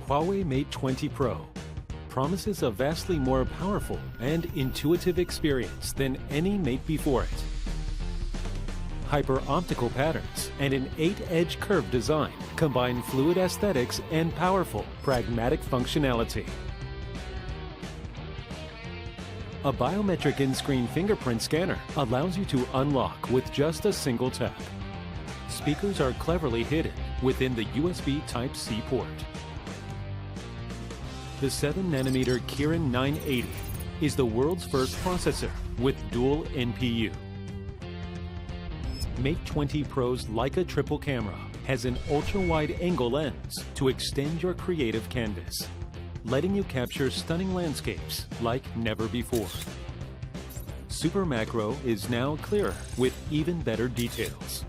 Huawei Mate 20 Pro promises a vastly more powerful and intuitive experience than any Mate before it. Hyper-optical patterns and an 8-edge curved design combine fluid aesthetics and powerful, pragmatic functionality. A biometric in-screen fingerprint scanner allows you to unlock with just a single tap. Speakers are cleverly hidden within the USB Type-C port. The 7nm Kirin 980 is the world's first processor with dual NPU. Mate 20 Pro's Leica triple camera has an ultra-wide angle lens to extend your creative canvas, letting you capture stunning landscapes like never before. Super Macro is now clearer with even better details.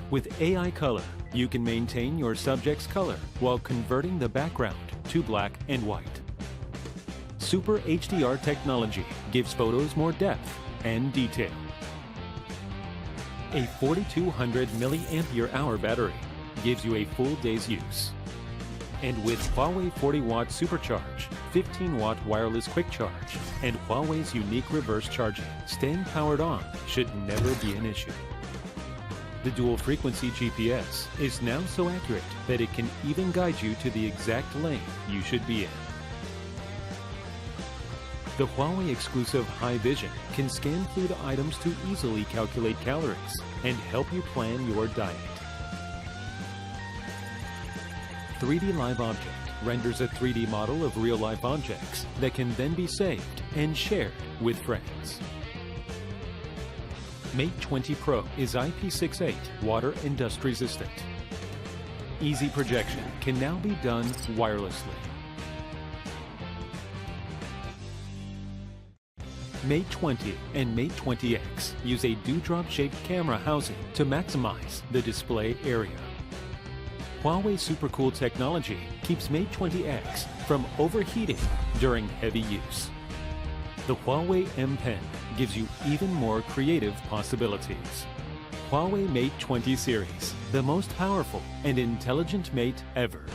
With AI color, you can maintain your subject's color while converting the background to black and white. Super HDR technology gives photos more depth and detail. A 4200 mAh battery gives you a full day's use. And with Huawei 40-watt Supercharge, 15-watt wireless quick charge, and Huawei's unique reverse charging, staying powered on should never be an issue. The dual-frequency GPS is now so accurate that it can even guide you to the exact lane you should be in. The Huawei exclusive High Vision can scan food items to easily calculate calories and help you plan your diet. 3D Live Object renders a 3D model of real-life objects that can then be saved and shared with friends. Mate 20 Pro is IP68 water and dust resistant. Easy projection can now be done wirelessly. Mate 20 and Mate 20X use a dewdrop-shaped camera housing to maximize the display area. Huawei SuperCool technology keeps Mate 20X from overheating during heavy use. The Huawei M Pen gives you even more creative possibilities. Huawei Mate 20 series, the most powerful and intelligent Mate ever.